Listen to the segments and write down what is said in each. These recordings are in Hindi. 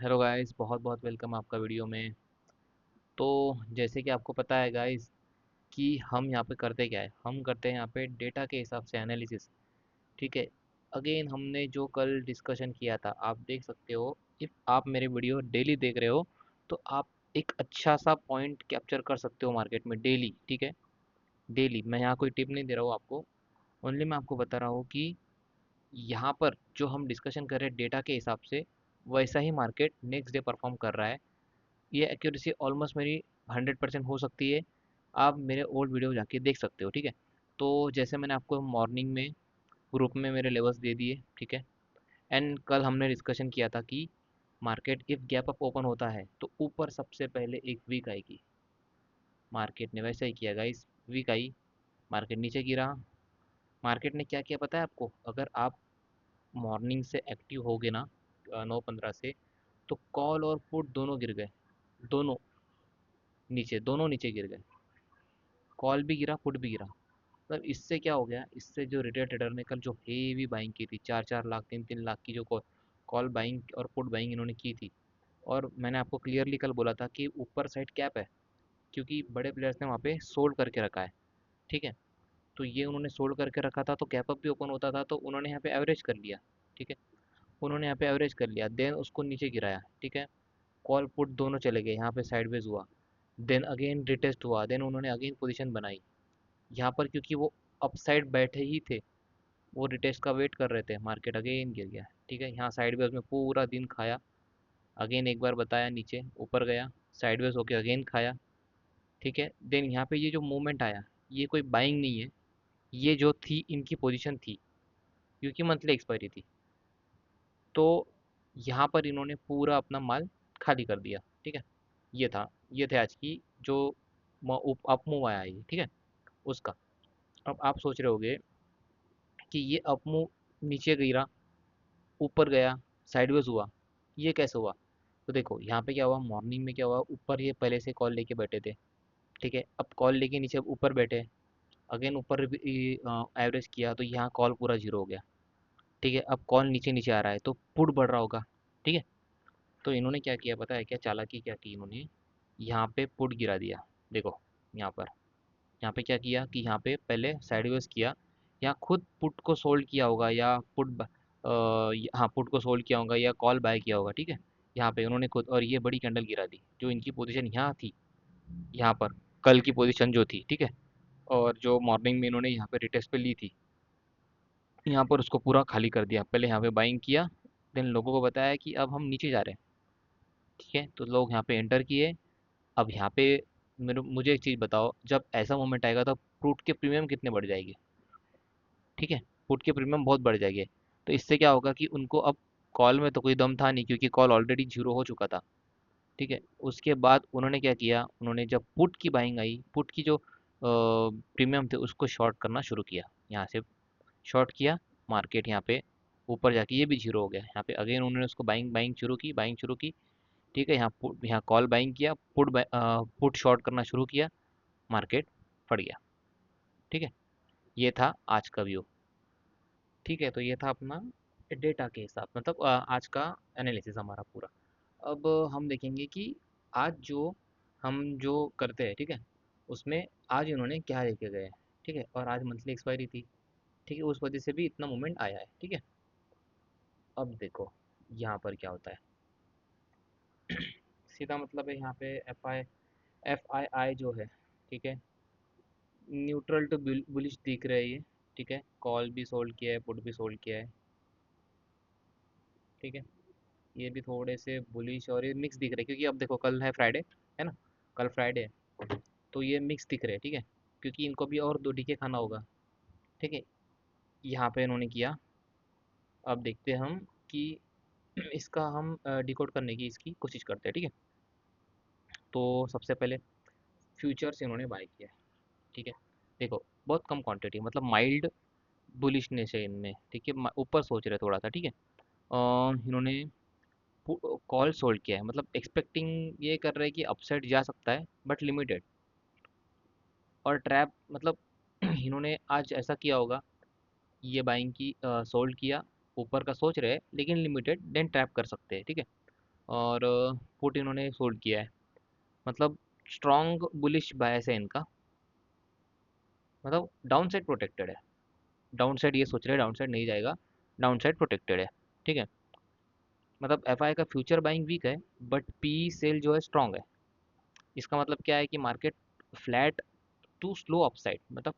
हेलो गाइस, बहुत बहुत वेलकम आपका वीडियो में। तो जैसे कि आपको पता है गाइस कि हम यहाँ पे करते क्या है, हम करते हैं यहाँ पे डेटा के हिसाब से एनालिसिस। ठीक है। अगेन हमने जो कल डिस्कशन किया था, आप देख सकते हो। इफ़ आप मेरे वीडियो डेली देख रहे हो तो आप एक अच्छा सा पॉइंट कैप्चर कर सकते हो मार्केट में डेली। ठीक है। डेली मैं यहाँ कोई टिप नहीं दे रहा हूँ आपको, ओनली मैं आपको बता रहा हूँ कि यहाँ पर जो हम डिस्कशन कर रहे हैं डेटा के हिसाब से, वैसा ही मार्केट नेक्स्ट डे परफॉर्म कर रहा है। ये एक्यूरेसी ऑलमोस्ट मेरी 100% हो सकती है। आप मेरे ओल्ड वीडियो जाके देख सकते हो। ठीक है। तो जैसे मैंने आपको मॉर्निंग में ग्रुप में मेरे लेवल्स दे दिए। ठीक है। एंड कल हमने डिस्कशन किया था कि market if gap up open होता है तो ऊपर सबसे पहले एक वीक आएगी। मार्केट ने वैसा ही किया गाइस, वीक आई, मार्केट नीचे गिरा। मार्केट ने क्या किया पता है आपको? अगर आप मॉर्निंग से एक्टिव होगे ना 9:15 से, तो कॉल और पुट दोनों गिर गए। दोनों नीचे, दोनों नीचे गिर गए। कॉल भी गिरा, पुट भी गिरा। मतलब इससे क्या हो गया, इससे जो रिटेल ट्रेडर ने कल जो हेवी बाइंग की थी, 4-4 लाख 3-3 लाख की जो कॉल बाइंग और पुट बाइंग इन्होंने की थी। और मैंने आपको क्लियरली कल बोला था कि ऊपर साइड कैप है, क्योंकि बड़े प्लेयर्स ने वहाँ पे सोल्ड करके रखा है। ठीक है। तो ये उन्होंने सोल्ड करके रखा था, तो कैप अप भी ओपन होता था तो उन्होंने यहाँ पे एवरेज कर लिया। ठीक है। उन्होंने यहाँ पे एवरेज कर लिया, देन उसको नीचे गिराया। ठीक है। कॉल पुट दोनों चले गए, यहाँ पे साइडवेज हुआ। देन अगेन रिटेस्ट हुआ, देन उन्होंने अगेन पोजीशन बनाई यहाँ पर, क्योंकि वो अपसाइड बैठे ही थे, वो रिटेस्ट का वेट कर रहे थे। मार्केट अगेन गिर गया। ठीक है। यहाँ साइडवेज में पूरा दिन खाया, अगेन एक बार बताया नीचे ऊपर गया, साइडवेज होके अगेन खाया। ठीक है। देन यहाँ पे ये जो मूवमेंट आया, ये कोई बाइंग नहीं है, ये जो थी इनकी पोजीशन थी, क्योंकि मंथली एक्सपायरी थी। तो यहाँ पर इन्होंने पूरा अपना माल खाली कर दिया। ठीक है। ये था, ये थे आज की जो अप मूव आया है। ठीक है। उसका अब आप सोच रहे होगे कि ये अप मूव नीचे गिरा, ऊपर गया, साइडवेज हुआ, ये कैसे हुआ? तो देखो यहाँ पे क्या हुआ, मॉर्निंग में क्या हुआ, ऊपर ये पहले से कॉल लेके बैठे थे। ठीक है। अब कॉल लेके नीचे ऊपर बैठे, अगेन ऊपर एवरेज किया तो यहाँ कॉल पूरा जीरो हो गया। ठीक है। अब कॉल नीचे नीचे आ रहा है तो पुट बढ़ रहा होगा। ठीक है। तो इन्होंने क्या किया पता है क्या चालाकी क्या की इन्होंने? यहाँ पे पुट गिरा दिया। देखो यहाँ पर, यहाँ पे क्या किया कि यहाँ पे पहले साइडवेज किया, या खुद पुट को सोल्ड किया होगा, या हाँ पुट को सोल्ड किया होगा या कॉल बाय किया होगा। ठीक है। यहाँ पे उन्होंने खुद, और ये बड़ी कैंडल गिरा दी, जो इनकी पोजीशन यहाँ थी, यहाँ पर कल की पोजीशन जो थी। ठीक है। और जो मॉर्निंग में इन्होंने यहाँ पे रिटेस्ट पे ली थी, यहाँ पर उसको पूरा खाली कर दिया। पहले यहाँ पे बाइंग किया, देन लोगों को बताया कि अब हम नीचे जा रहे हैं। ठीक है। तो लोग यहाँ पे एंटर किए। अब यहाँ पे मेरे मुझे एक चीज़ बताओ, जब ऐसा मोमेंट आएगा तो पुट के प्रीमियम कितने बढ़ जाएंगे? ठीक है। पुट के प्रीमियम बहुत बढ़ जाएंगे। तो इससे क्या होगा कि उनको अब कॉल में तो कोई दम था नहीं, क्योंकि कॉल ऑलरेडी जीरो हो चुका था। ठीक है। उसके बाद उन्होंने क्या किया, उन्होंने जब पुट की बाइंग आई, पुट की जो प्रीमियम थे उसको शॉर्ट करना शुरू किया। यहाँ से शॉर्ट किया, मार्केट यहाँ पे ऊपर जाके ये भी जीरो हो गया। यहाँ पे अगेन उन्होंने उसको बाइंग बाइंग शुरू की, बाइंग शुरू की। ठीक है। यहाँ कॉल बाइंग किया, पुट शॉर्ट करना शुरू किया, मार्केट फट गया। ठीक है। ये था आज का व्यू। ठीक है। तो ये था अपना डेटा के हिसाब, मतलब आज का एनालिसिस हमारा पूरा। अब हम देखेंगे कि आज जो करते हैं। ठीक है। उसमें आज इन्होंने क्या लेके गए। ठीक है। और आज मंथली एक्सपायरी थी। ठीक है। उस वजह से भी इतना मूवमेंट आया है। ठीक है। अब देखो यहाँ पर क्या होता है, सीधा मतलब है यहाँ पे एफ आई आई जो है। ठीक है। न्यूट्रल टू बुलिश दिख रहा है ये। ठीक है। कॉल भी सोल्ड किया है, पुट भी सोल्ड किया है। ठीक है। ये भी थोड़े से बुलिश और ये मिक्स दिख रहे हैं, क्योंकि अब देखो कल है फ्राइडे, है ना? कल फ्राइडे है, तो ये मिक्स दिख रहे हैं। ठीक है। क्योंकि इनको भी और 2 डीके खाना होगा। ठीक है। यहाँ पे इन्होंने किया। अब देखते हैं हम कि इसका हम डिकोड करने की इसकी कोशिश करते हैं। ठीक है। तो सबसे पहले फ्यूचर्स इन्होंने बाय किया है। ठीक है। देखो बहुत कम क्वांटिटी, मतलब माइल्ड बुलिशनेस है इनमें। ठीक है। ऊपर सोच रहे थोड़ा सा। ठीक है। इन्होंने कॉल सोल्ड किया है, मतलब एक्सपेक्टिंग ये कर रहे हैं कि अपसाइड जा सकता है, बट लिमिटेड। और ट्रैप मतलब इन्होंने आज ऐसा किया होगा, ये बाइंग की सोल्ड किया, ऊपर का सोच रहे हैं लेकिन लिमिटेड, देन ट्रैप कर सकते हैं। ठीक है। और पुट इन्होंने सोल्ड किया है। मतलब स्ट्रॉन्ग बुलिश बायस है इनका। मतलब डाउन साइड प्रोटेक्टेड है। डाउन साइड ये सोच रहे हैं डाउन साइड नहीं जाएगा, डाउन साइड प्रोटेक्टेड है। ठीक है। मतलब एफआई का फ्यूचर बाइंग वीक है, बट पी सेल जो है स्ट्रॉन्ग है। इसका मतलब क्या है कि market flat to slow upside, मतलब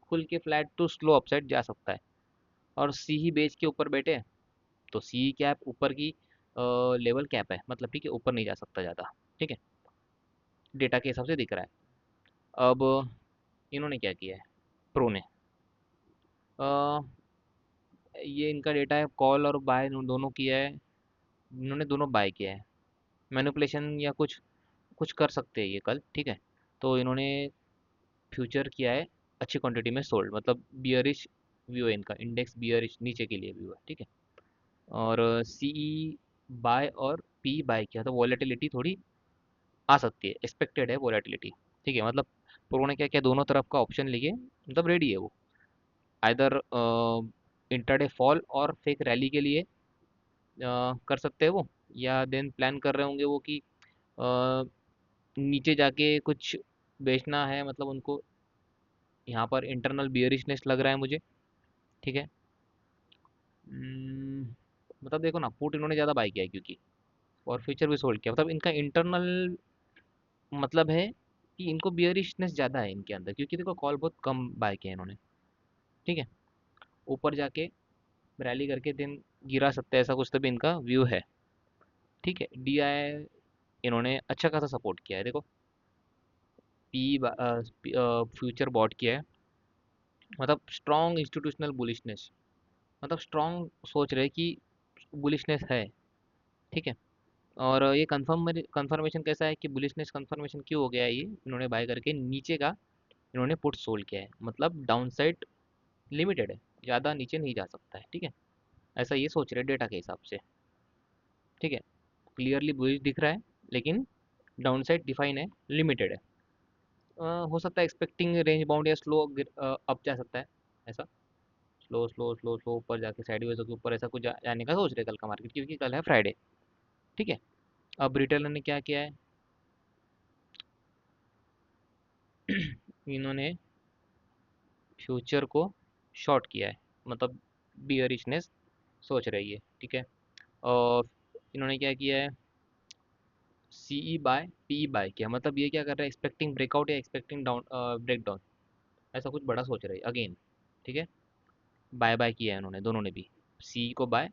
खुल के फ्लैट टू स्लो अपसाइड जा सकता है। और सी ही बेच के ऊपर बैठे हैं, तो सी कैप ऊपर की लेवल कैप है, मतलब ठीक है, ऊपर नहीं जा सकता ज़्यादा। ठीक है, डेटा के हिसाब से दिख रहा है। अब इन्होंने क्या किया है, प्रो ने, अ, ये इनका डेटा है, कॉल और बाय दोनों किया है। इन्होंने दोनों बाय किया है। मैनिपुलेशन या कुछ कुछ कर सकते हैं ये कल। ठीक है, तो इन्होंने फ्यूचर किया है अच्छी क्वांटिटी में सोल्ड, मतलब बियरिश व्यू है इनका, इंडेक्स बियरिश नीचे के लिए व्यू है। ठीक है, और सीई बाय और पी बाय किया, तो वॉलेटिलिटी थोड़ी आ सकती है, एक्सपेक्टेड है वॉलेटिलिटी। ठीक है, मतलब प्रो ने क्या किया, दोनों तरफ का ऑप्शन लिए, मतलब रेडी है वो, आइदर इंट्राडे फॉल और फेक रैली के लिए कर सकते हैं वो, या देन प्लान कर रहे होंगे वो कि अ, नीचे जाके कुछ बेचना है, मतलब उनको यहाँ पर इंटरनल बियरिशनेस लग रहा है मुझे। ठीक है। मतलब देखो ना, पुट इन्होंने ज़्यादा बाई किया है क्योंकि, और फ्यूचर भी सोल्ड किया, मतलब इनका इंटरनल मतलब है कि इनको बियरिशनेस ज़्यादा है इनके अंदर, क्योंकि देखो कॉल बहुत कम बाय किया है इन्होंने। ठीक है, ऊपर जाके रैली करके दिन गिरा सकते हैं, ऐसा कुछ तो भी इनका व्यू है। ठीक है, डी आई इन्होंने अच्छा खासा सपोर्ट किया है देखो, पी फ्यूचर बॉट किया है। मतलब स्ट्रॉन्ग इंस्टीट्यूशनल बुलिशनेस, मतलब स्ट्रॉन्ग सोच रहे कि बुलिशनेस है। ठीक है, और ये कंफर्मेशन कैसा है कि बुलिशनेस कंफर्मेशन क्यों हो गया है, ये इन्होंने बाय करके नीचे का इन्होंने पुट सोल्ड किया है, मतलब डाउन साइड लिमिटेड है, ज़्यादा नीचे नहीं जा सकता है। ठीक है, ऐसा ये सोच रहे डेटा के हिसाब से। ठीक है, क्लियरली बुलिश दिख रहा है, लेकिन डाउन साइड डिफाइन है, लिमिटेड है। हो सकता है एक्सपेक्टिंग रेंज बाउंड या स्लो अप जा सकता है, ऐसा स्लो स्लो स्लो स्लो ऊपर जाके साइडवेज के ऊपर ऐसा कुछ जाने का सोच रहे कल का मार्केट, क्योंकि कल है फ्राइडे। ठीक है, अब रिटेलर ने क्या किया है, इन्होंने फ्यूचर को शॉर्ट किया है, मतलब बियरिशनेस सोच रही है। ठीक है, और इन्होंने क्या किया है, सीई बाय पी बाय किया, मतलब ये क्या कर रहा है, एक्सपेक्टिंग ब्रेकआउट या एक्सपेक्टिंग डाउन ब्रेक डाउन, ऐसा कुछ बड़ा सोच रहे हैं अगेन। ठीक है, बाय बाय किया है उन्होंने, दोनों ने भी, सी को बाय,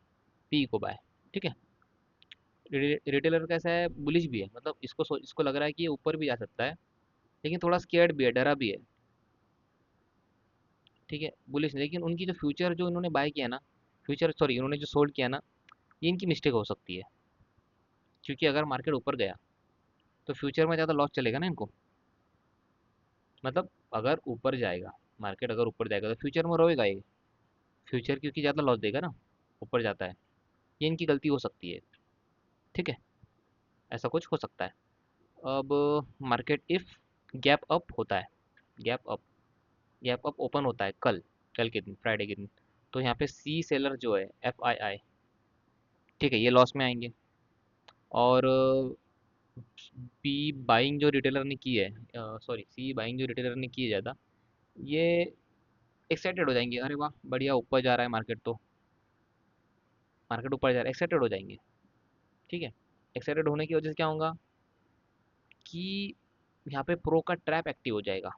पी को बाय। ठीक है, रिटेलर कैसा है, बुलिश भी है, मतलब इसको लग रहा है कि ये ऊपर भी जा सकता है, लेकिन थोड़ा स्केर्ड भी है, डरा भी है। ठीक है, बुलिश, लेकिन उनकी जो फ्यूचर जो इन्होंने बाय किया ना, फ्यूचर सॉरी इन्होंने जो सोल्ड किया ना, ये इनकी मिस्टेक हो सकती है, क्योंकि अगर मार्केट ऊपर गया तो फ्यूचर में ज़्यादा लॉस चलेगा ना इनको। मतलब अगर ऊपर जाएगा, मार्केट अगर ऊपर जाएगा तो फ्यूचर में रोएगा ये, फ्यूचर क्योंकि ज़्यादा लॉस देगा ना, ऊपर जाता है, ये इनकी गलती हो सकती है। ठीक है, ऐसा कुछ हो सकता है। अब मार्केट इफ गैप अप होता है, gap up, gap up open होता है कल, कल के दिन, फ्राइडे के दिन, तो यहाँ पे सी सेलर जो है एफ आई आई, ठीक है, ये लॉस में आएंगे। और पी बाइंग जो रिटेलर ने की है, सॉरी सी बाइंग जो रिटेलर ने की है ज़्यादा, ये एक्साइटेड हो जाएंगे, अरे वाह बढ़िया ऊपर जा रहा है मार्केट, तो मार्केट ऊपर जा रहा है, एक्साइटेड हो जाएंगे। ठीक है, एक्साइटेड होने की वजह से क्या होगा कि यहाँ पे प्रो का ट्रैप एक्टिव हो जाएगा।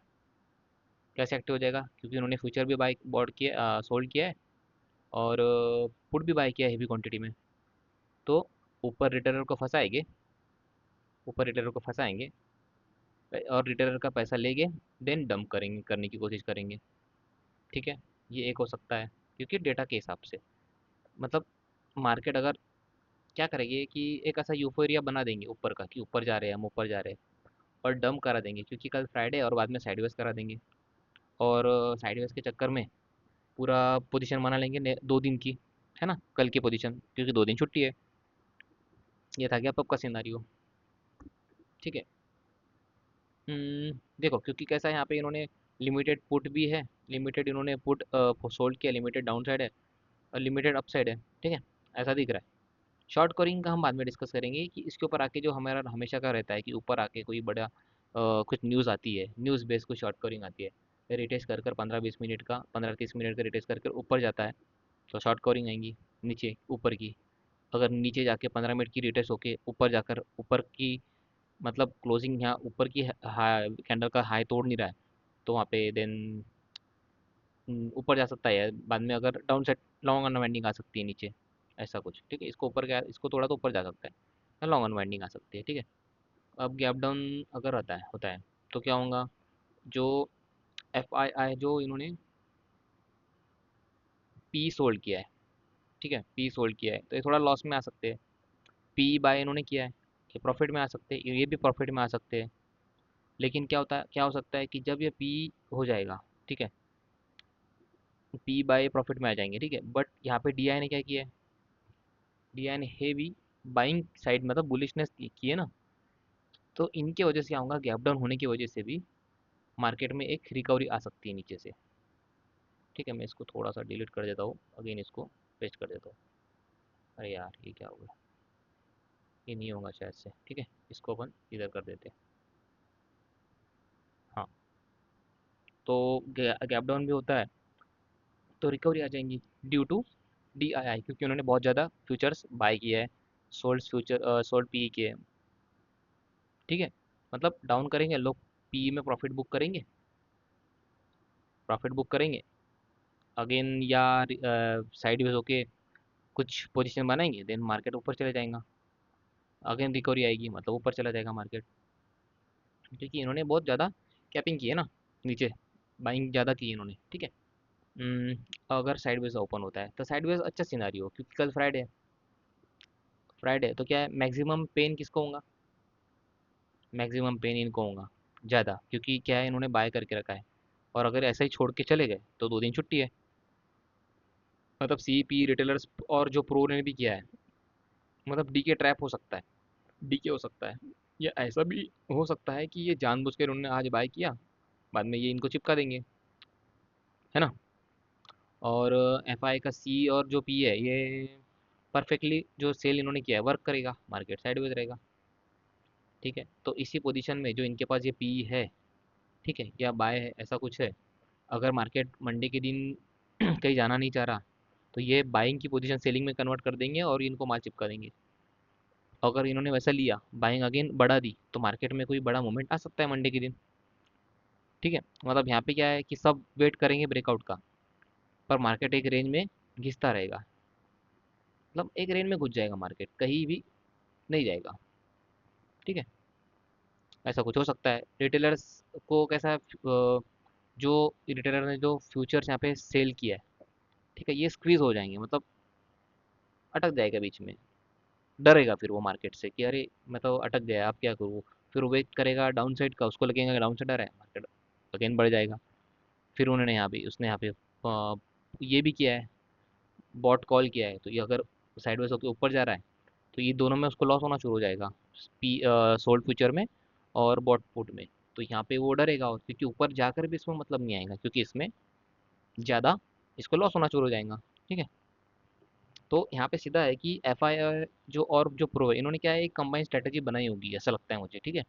कैसे एक्टिव हो जाएगा, क्योंकि उन्होंने फ्यूचर भी बाय बॉट किया, सोल्ड किया है, और पुट भी बाय किया है हेवी क्वांटिटी में, तो ऊपर रिटेलर को फंसाएंगे, ऊपर रिटेलर को फंसाएंगे, और रिटेलर का पैसा लेंगे, देन डंप करेंगे, करने की कोशिश करेंगे। ठीक है, ये एक हो सकता है, क्योंकि डेटा के हिसाब से, मतलब मार्केट अगर क्या करेंगे कि एक ऐसा यूफोरिया बना देंगे ऊपर का, कि ऊपर जा रहे हैं, हम ऊपर जा रहे हैं, और डंप करा देंगे, क्योंकि कल फ्राइडे है, और बाद में साइडवेज करा देंगे, और साइडवेज के चक्कर में पूरा पोजीशन बना लेंगे 2 दिन की, है ना, कल की पोजीशन, क्योंकि 2 दिन छुट्टी है। ये था क्या पब का सिनारियो। ठीक है। देखो क्योंकि कैसा है, यहाँ पे इन्होंने लिमिटेड पुट भी है, लिमिटेड इन्होंने पुट सोल्ड किया, लिमिटेड डाउन साइड है और लिमिटेड अप साइड है। ठीक है, ऐसा दिख रहा है। शॉर्ट कवरिंग का हम बाद में डिस्कस करेंगे कि इसके ऊपर आके जो हमारा हमेशा का रहता है कि ऊपर आके कोई बड़ा कुछ न्यूज़ आती है, न्यूज़ बेस कुछ शॉर्ट कवरिंग आती है, रिटेस्ट कर कर 15-20 मिनट का, 15-30 मिनट का रिटेस्ट कर कर ऊपर जाता है, तो शॉर्ट कवरिंग आएंगी नीचे ऊपर की। अगर नीचे जाके 15 मिनट की रिटेस्ट होके ऊपर जाकर ऊपर की मतलब क्लोजिंग यहाँ ऊपर की कैंडल का हाई तोड़ नहीं रहा है, तो वहाँ पे देन ऊपर जा सकता है, बाद में अगर डाउन साइड लॉन्ग अनवाइंडिंग आ सकती है नीचे, ऐसा कुछ। ठीक है, इसको ऊपर क्या, इसको थोड़ा तो ऊपर जा सकता है, लॉन्ग अनवाइंडिंग आ सकती है। ठीक है, अब गैप डाउन अगर होता है तो क्या होगा, जो एफ आई आई जो इन्होंने पी सोल्ड किया है, ठीक है, पी सोल्ड किया है तो ये थोड़ा लॉस में आ सकते हैं। पी बाय इन्होंने किया है, ये प्रॉफिट में आ सकते हैं, ये भी प्रॉफिट में आ सकते हैं। लेकिन क्या होता है, क्या हो सकता है कि जब ये पी हो जाएगा, ठीक है, पी बाय प्रॉफिट में आ जाएंगे, ठीक है, बट यहाँ पे डी आई ने क्या किया है, डी आई ने हेवी बाइंग साइड मतलब बुलिशनेस की है ना, तो इनके वजह से क्या होगा, गैप डाउन होने की वजह से भी मार्केट में एक रिकवरी आ सकती है नीचे से। ठीक है, मैं इसको थोड़ा सा डिलीट कर देता हूँ, अगेन इसको पेस्ट कर देता हूँ। अरे यार ये क्या हो गया, ये नहीं होगा शायद से। ठीक है, इसको अपन इधर कर देते हैं। हाँ, तो गैप डाउन भी होता है तो रिकवरी आ जाएंगी ड्यू टू डी आई आई, क्योंकि उन्होंने बहुत ज़्यादा फ्यूचर्स बाय किया है, सोल्ड पी किए हैं। ठीक है, मतलब डाउन करेंगे लोग, पी में प्रॉफिट बुक करेंगे अगेन, या साइड वेज होके कुछ पोजीशन बनाएंगे, देन मार्केट ऊपर चले जाएगा, अगेन रिकवरी आएगी मतलब ऊपर चला जाएगा मार्केट। क्योंकि इन्होंने बहुत ज़्यादा कैपिंग की है ना नीचे, बाइंग ज़्यादा की है इन्होंने। ठीक है, अगर साइडवेज ओपन होता है तो साइडवेज अच्छा सिनारियो, क्योंकि कल फ्राइडे है। फ्राइडे तो क्या है, मैक्सिमम पेन किसको होगा, मैक्सिमम पेन इनको होगा ज़्यादा, क्योंकि क्या है, इन्होंने बाय करके रखा है। और अगर ऐसा ही छोड़ के चले गए तो 2 दिन छुट्टी है, मतलब सी पी रिटेलर्स और जो प्रो ने भी किया है, मतलब डी के ट्रैप हो सकता है, डी के हो सकता है, या ऐसा भी हो सकता है कि ये जानबूझकर उन्होंने आज बाय किया, बाद में ये इनको चिपका देंगे, है ना। और एफ आई का सी और जो पी है ये परफेक्टली जो सेल इन्होंने किया है वर्क करेगा, मार्केट साइडवेज रहेगा। ठीक है, तो इसी पोजीशन में जो इनके पास ये पी है, ठीक है, या बाय है, ऐसा कुछ है, अगर मार्केट मंडे के दिन कहीं जाना नहीं चाह रहा तो ये बाइंग की पोजीशन सेलिंग में कन्वर्ट कर देंगे और इनको माल चिपका देंगे। अगर इन्होंने वैसा लिया, बाइंग अगेन बढ़ा दी, तो मार्केट में कोई बड़ा मूवमेंट आ सकता है मंडे के दिन। ठीक है, मतलब यहाँ पे क्या है कि सब वेट करेंगे ब्रेकआउट का, पर मार्केट एक रेंज में घिसता रहेगा, मतलब एक रेंज में घुस जाएगा मार्केट, कहीं भी नहीं जाएगा। ठीक है, ऐसा कुछ हो सकता है। रिटेलर्स को कैसा है, जो रिटेलर ने जो फ्यूचर्स यहाँ पे सेल किया है, ठीक है, ये स्क्वीज हो जाएंगे, मतलब अटक जाएगा बीच में, डरेगा फिर वो मार्केट से कि अरे मैं तो अटक गया, अब क्या करूँ। फिर वो वेट करेगा डाउन साइड का, उसको लगेगा डाउन साइड आ रहा है, मार्केट अगेन बढ़ जाएगा। फिर उन्होंने यहाँ पे उसने यहाँ पे ये भी किया है, बॉट कॉल किया है, तो ये अगर साइडवेज होकर ऊपर जा रहा है तो ये दोनों में उसको लॉस होना शुरू हो जाएगा, पी सोल्ड फ्यूचर में और बॉट पुट में। तो यहाँ पे वो डरेगा, और क्योंकि ऊपर जाकर भी इसमें मतलब नहीं आएगा, क्योंकि इसमें ज़्यादा इसको लॉस होना शुरू हो जाएगा। ठीक है, तो यहाँ पे सीधा है कि एफ आई जो और जो प्रो है, इन्होंने क्या है, एक कंबाइन स्ट्रेटेजी बनाई होगी ऐसा लगता है मुझे। ठीक है,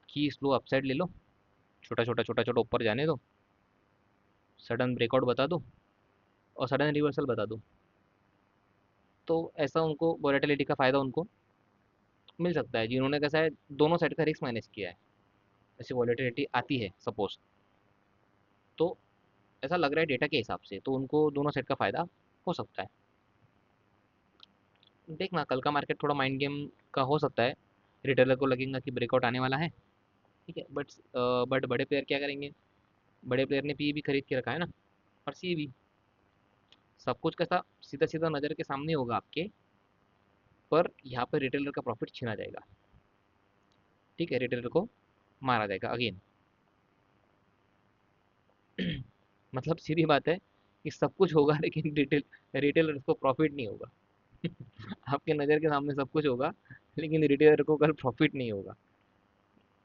कि स्लो अपसाइड ले लो, छोटा छोटा ऊपर जाने दो, सडन ब्रेकआउट बता दो और सडन रिवर्सल बता दो, तो ऐसा उनको वोलेटिलिटी का फ़ायदा उनको मिल सकता है, जिन्होंने कैसा है दोनों साइड का रिस्क मैनेज किया है। ऐसी वॉलेटिलिटी आती है सपोज, तो ऐसा लग रहा है डेटा के हिसाब से, तो उनको दोनों साइड का फ़ायदा हो सकता है। देखना कल का मार्केट थोड़ा माइंड गेम का हो सकता है, रिटेलर को लगेगा कि ब्रेकआउट आने वाला है। ठीक है, बट बड़े प्लेयर क्या करेंगे, बड़े प्लेयर ने पी भी खरीद के रखा है ना, और सी भी, सब कुछ कैसा सीधा सीधा नज़र के सामने होगा आपके, पर यहाँ पर रिटेलर का प्रॉफिट छीना जाएगा। ठीक है, रिटेलर को मारा जाएगा अगेन। मतलब सीधी बात है कि सब कुछ होगा लेकिन रिटेलर को प्रॉफिट नहीं होगा। आपके नज़र के सामने सब कुछ होगा लेकिन रिटेलर को कल प्रॉफिट नहीं होगा।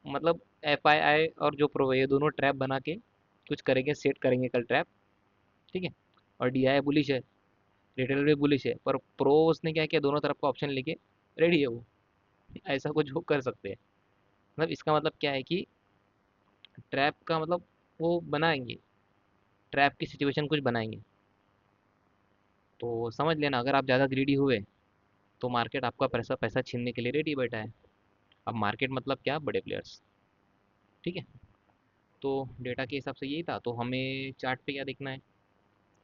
मतलब एफ आई आई और जो प्रो है, ये दोनों ट्रैप बना के कुछ करेंगे, सेट करेंगे कल ट्रैप। ठीक है, और डी आई बुलिश है, रिटेलर भी बुलिश है, पर प्रो उसने क्या किया, दोनों तरफ का ऑप्शन लेके रेडी है वो। ऐसा कुछ वो कर सकते हैं। मतलब इसका मतलब क्या है कि ट्रैप का मतलब वो बनाएंगे, ट्रैप की सिचुएशन कुछ बनाएंगे। तो समझ लेना, अगर आप ज़्यादा ग्रीडी हुए तो मार्केट आपका पैसा पैसा छीनने के लिए रेडी बैठा है। अब मार्केट मतलब क्या, बड़े प्लेयर्स। ठीक है। तो डेटा के हिसाब से यही था। तो हमें चार्ट पे क्या देखना है,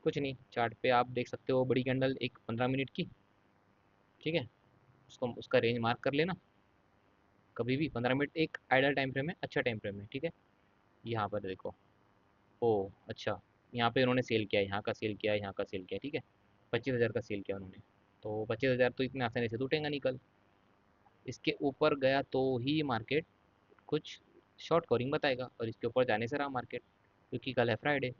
कुछ नहीं, चार्ट पे आप देख सकते हो बड़ी कैंडल एक 15 मिनट की। ठीक है। उसको उसका रेंज मार्क कर लेना। कभी भी 15 मिनट एक आइडल टाइम फ्रेम है, अच्छा टाइम फ्रेम है। ठीक है। यहाँ पर देखो। ओ अच्छा, यहाँ पे उन्होंने सेल किया, यहाँ का सेल किया, यहाँ का सेल किया। ठीक है। 25,000 का सेल किया उन्होंने। तो 25,000 तो इतने आसानी से टूटेगा नहीं कल। इसके ऊपर गया तो ही मार्केट कुछ शॉर्ट कवरिंग बताएगा, और इसके ऊपर जाने से रहा मार्केट, क्योंकि कल है फ्राइडे।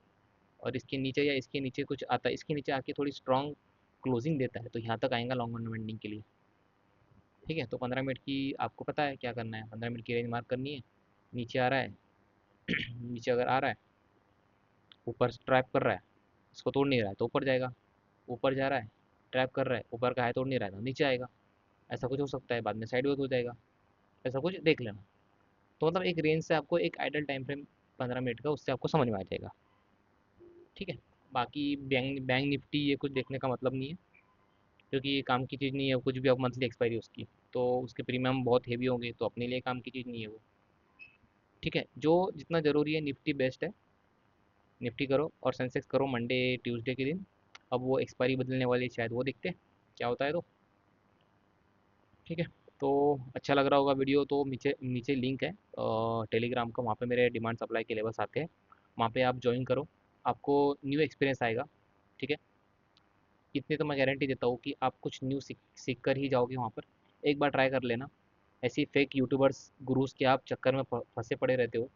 और इसके नीचे या इसके नीचे कुछ आता है, इसके नीचे आके थोड़ी स्ट्रॉन्ग क्लोजिंग देता है, तो यहाँ तक आएगा लॉन्ग अनवाइंडिंग के लिए। ठीक है। तो 15 मिनट की आपको पता है क्या करना है, 15 मिनट की रेंज मार्क करनी है। नीचे आ रहा है, नीचे अगर आ रहा है, ऊपर ट्रैप कर रहा है, इसको तोड़ नहीं रहा है तो ऊपर जाएगा। ऊपर जा रहा है, ट्रैप कर रहा है, ऊपर का है तोड़ नहीं रहा है तो नीचे आएगा। ऐसा कुछ हो सकता है, बाद में साइड हो जाएगा। ऐसा कुछ देख लेना। तो मतलब एक रेंज से आपको एक आइडल टाइम फ्रेम 15 मिनट का, उससे आपको समझ में आ जाएगा। ठीक है। बाकी बैंक बैंक निफ्टी ये कुछ देखने का मतलब नहीं है, क्योंकि ये काम की चीज़ नहीं है कुछ भी। अब मंथली एक्सपायरी उसकी, तो उसके प्रीमियम बहुत हेवी होंगे, तो अपने लिए काम की चीज़ नहीं है वो। ठीक है। जो जितना ज़रूरी है निफ्टी बेस्ट है, निफ्टी करो और सेंसेक्स करो मंडे ट्यूसडे के दिन। अब वो एक्सपायरी बदलने वाली है, शायद वो देखते हैं क्या होता है। तो ठीक है। तो अच्छा लग रहा होगा वीडियो, तो नीचे नीचे लिंक है टेलीग्राम का, वहाँ पे मेरे डिमांड सप्लाई के लेवल्स आते हैं। वहाँ पे आप ज्वाइन करो, आपको न्यू एक्सपीरियंस आएगा। ठीक है। इतनी तो मैं गारंटी देता हूँ कि आप कुछ न्यू सीख कर ही जाओगे वहाँ पर। एक बार ट्राई कर लेना। ऐसी फेक यूट्यूबर्स गुरुज के आप चक्कर में फंसे पड़े रहते हो,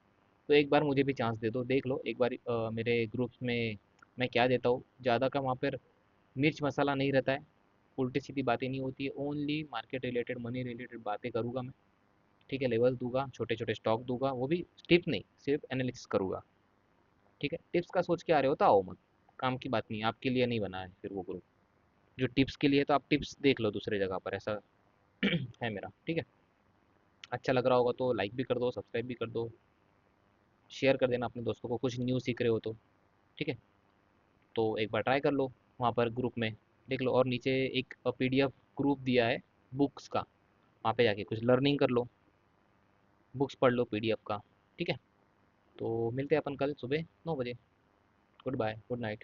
तो एक बार मुझे भी चांस दे दो, देख लो एक बार मेरे ग्रुप्स में मैं क्या देता हूँ। ज़्यादा का वहाँ पर मिर्च मसाला नहीं रहता है, उल्टी सीधी बातें नहीं होती है, only market related money related बातें करूँगा मैं। ठीक है। लेवल दूंगा, छोटे छोटे स्टॉक दूंगा, वो भी टिप नहीं, सिर्फ एनालिसिस करूँगा। ठीक है। टिप्स का सोच के आ रहे हो तो आओ मत, काम की बात नहीं है, आपके लिए नहीं बना है फिर वो ग्रुप। जो टिप्स के लिए है, तो आप टिप्स देख लो दूसरे जगह पर, ऐसा है मेरा। ठीक है। अच्छा लग रहा होगा तो लाइक भी कर दो, सब्सक्राइब भी कर दो, शेयर कर देना अपने दोस्तों को, कुछ न्यूज़ सीख रहे हो तो। ठीक है। तो एक बार ट्राई कर लो, वहाँ पर ग्रुप में देख लो, और नीचे एक पीडीएफ ग्रुप दिया है बुक्स का, वहाँ पे जाके कुछ लर्निंग कर लो, बुक्स पढ़ लो पीडीएफ का। ठीक है। तो मिलते हैं अपन कल सुबह 9 बजे। Goodbye, good night.